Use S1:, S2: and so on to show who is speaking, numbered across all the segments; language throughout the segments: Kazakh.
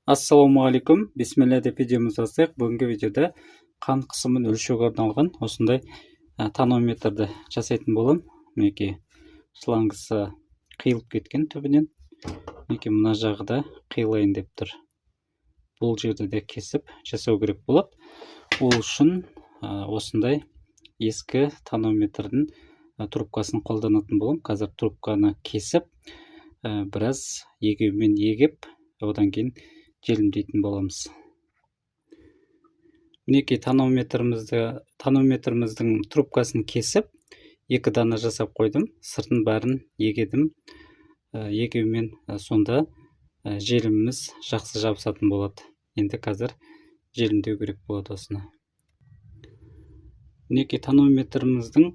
S1: Ассалаумағалейкум, бисмилля деп видеомызды бастайық. Бүгінгі видеода қан қысымын өлшеуге арналған осындай тонометрді жасайтын болам. Мінекей шлангысы қиылып кеткен түбінен. Мінекей мына жағы да қиылайын деп тұр. Бұл жерді де кесіп жасау керек болады. Ол үшін осындай ескі тонометрдің трубкасын қолданатын болам. Қазір трубканы кесіп, біраз егеумен егіп, одан кейін желімдейтін боламыз. Мінекей тонометріміздің трубкасын кесіп, 2 дана жасап қойдым. Сыртын бәрін егедім. Егеумен сонда желіміміз жақсы жабысатын болады. Енді қазір желімдеу керек болады осыны. Мінекей тонометріміздің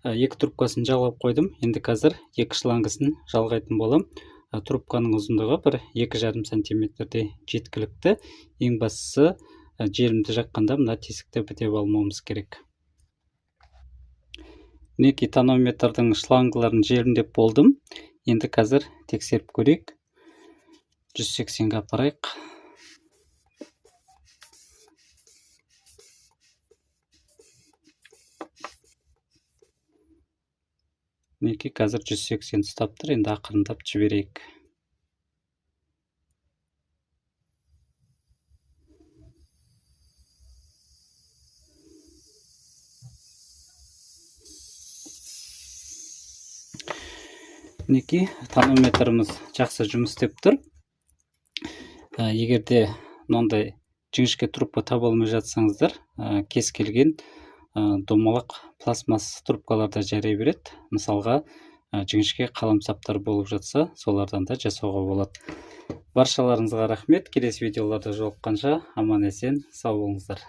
S1: 2 трубкасын жалғап қойдым. Енді қазір 2 шлангысын жалғайтын болам. Трубканың ұзындығы 2,5 сантиметрде жеткілікті. Ең бастысы желімді жаққанда мына тесікті бітеп алмауымыз керек. Мінекей тонометрдің шлангыларын желімдеп болдым. Енді қазір тексеріп көрейік. 180-ге апарайық. Мінекей қазір 180 ұстап тұр. Енді ақырындап жіберейік. Мінекей тонометріміз жақсы жұмыс істеп тұр. Егерде мынандай жіңішке трубка таба алмай жатсаңыздар, кез келген домалақ пластмасс трубкаларда жарай береді. Мысалға, жіңішке қаламсаптар болып жатса, солардан да жасауға болады. Баршаларыңызға рахмет. Келесі видеоларда жолыққанша аман есен сау болыңыздар.